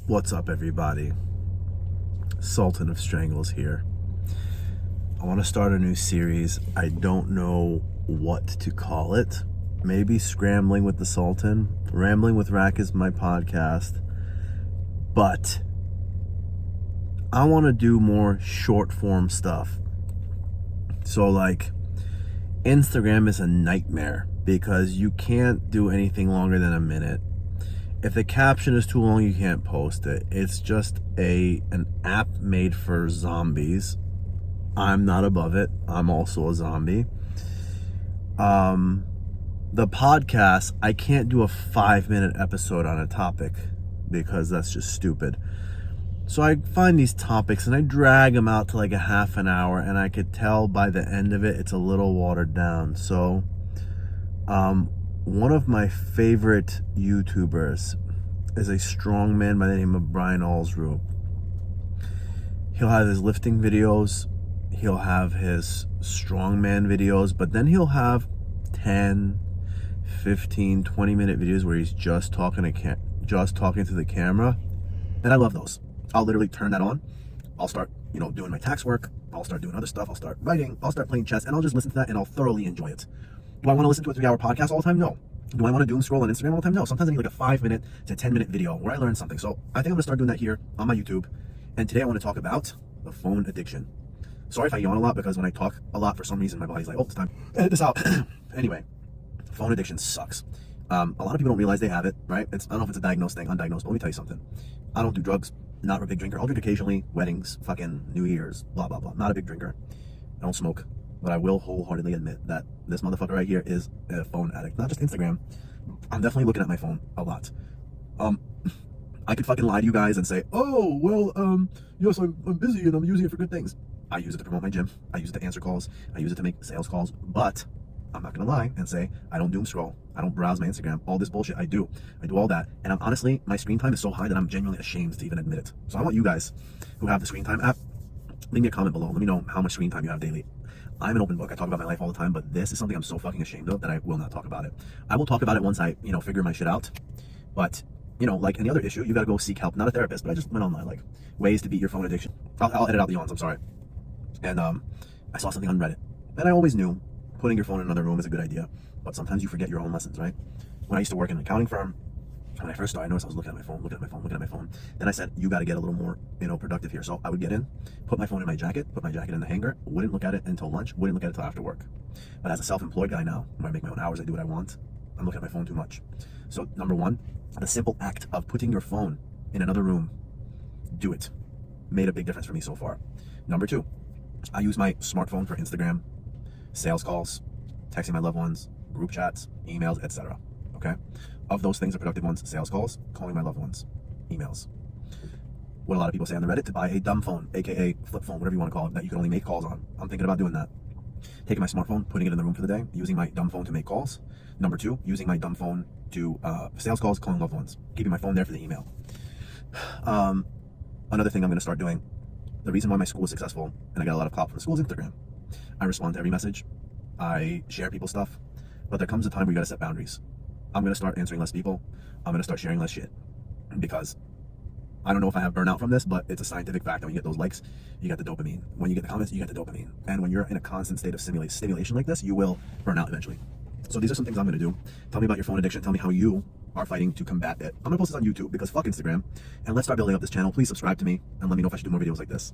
What's up, everybody? Sultan of Strangles here. I want to start a new series. I don't know what to call it. Maybe Scrambling with the Sultan. Rambling with Rack is my podcast. But I want to do more short form stuff. So, like, Instagram is a nightmare because you can't do anything longer than a minute. If the caption is too long, you can't post it. It's just an app made for zombies. I'm not above it. I'm also a zombie. The podcast, I can't do a 5-minute episode on a topic because that's just stupid. So I find these topics and I drag them out to like a half an hour, and I could tell by the end of it, it's a little watered down. So, one of my favorite YouTubers is a strong man by the name of Brian Alsruhe. He'll have his lifting videos, he'll have his strongman videos, but then he'll have 10, 15, 20-minute videos where he's just talking to the camera. And I love those. I'll literally turn that on. I'll start, doing my tax work. I'll start doing other stuff. I'll start writing. I'll start playing chess, and I'll just listen to that, and I'll thoroughly enjoy it. Do I want to listen to a 3-hour podcast all the time? No. Do I want to doom scroll on Instagram all the time? No. Sometimes I need like a 5-minute to 10-minute video where I learn something. So I think I'm going to start doing that here on my YouTube. And today I want to talk about the phone addiction. Sorry if I yawn a lot, because when I talk a lot, for some reason my body's like, oh, it's time. Edit this out. Anyway, phone addiction sucks. A lot of people don't realize they have it, right? I don't know if it's a diagnosed thing, undiagnosed, but let me tell you something. I don't do drugs. Not a big drinker. I'll drink occasionally, weddings, fucking New Year's, blah, blah, blah. Not a big drinker. I don't smoke. But I will wholeheartedly admit that this motherfucker right here is a phone addict. Not just Instagram. I'm definitely looking at my phone a lot. I could fucking lie to you guys and say, oh, well, yes, I'm busy and I'm using it for good things. I use it to promote my gym. I use it to answer calls. I use it to make sales calls. But I'm not going to lie and say I don't doom scroll. I don't browse my Instagram. All this bullshit, I do. I do all that. And I'm honestly, my screen time is so high that I'm genuinely ashamed to even admit it. So I want you guys who have the screen time app, leave me a comment below. Let me know how much screen time you have daily. I'm an open book. I talk about my life all the time, but this is something I'm so fucking ashamed of that I will not talk about it. I will talk about it once I, figure my shit out. But, like any other issue, you got to go seek help. Not a therapist, but I just went online, like ways to beat your phone addiction. I'll edit out the yawns, I'm sorry. And I saw something on Reddit. And I always knew putting your phone in another room is a good idea, but sometimes you forget your own lessons, right? When I used to work in an accounting firm, when I first started, I noticed I was looking at my phone. Then I said, you got to get a little more, productive here. So I would get in, put my phone in my jacket, put my jacket in the hanger, wouldn't look at it until lunch, wouldn't look at it until after work. But as a self-employed guy now, when I make my own hours, I do what I want, I'm looking at my phone too much. So number one, the simple act of putting your phone in another room, do it. Made a big difference for me so far. Number two, I use my smartphone for Instagram, sales calls, texting my loved ones, group chats, emails, etc. Okay? Of those things, the productive ones, sales calls, calling my loved ones, emails. What a lot of people say on the Reddit, to buy a dumb phone, aka flip phone, whatever you want to call it, that you can only make calls on. I'm thinking about doing that. Taking my smartphone, putting it in the room for the day, using my dumb phone to make calls. Number two, using my dumb phone to sales calls, calling loved ones, keeping my phone there for the email. Another thing I'm going to start doing, the reason why my school is successful, and I got a lot of clout from the school, is Instagram. I respond to every message. I share people's stuff. But there comes a time where you got to set boundaries. I'm going to start answering less people. I'm going to start sharing less shit. Because I don't know if I have burnout from this, but it's a scientific fact that when you get those likes, you get the dopamine. When you get the comments, you get the dopamine. And when you're in a constant state of stimulation like this, you will burn out eventually. So these are some things I'm going to do. Tell me about your phone addiction. Tell me how you are fighting to combat it. I'm going to post this on YouTube because fuck Instagram. And let's start building up this channel. Please subscribe to me and let me know if I should do more videos like this.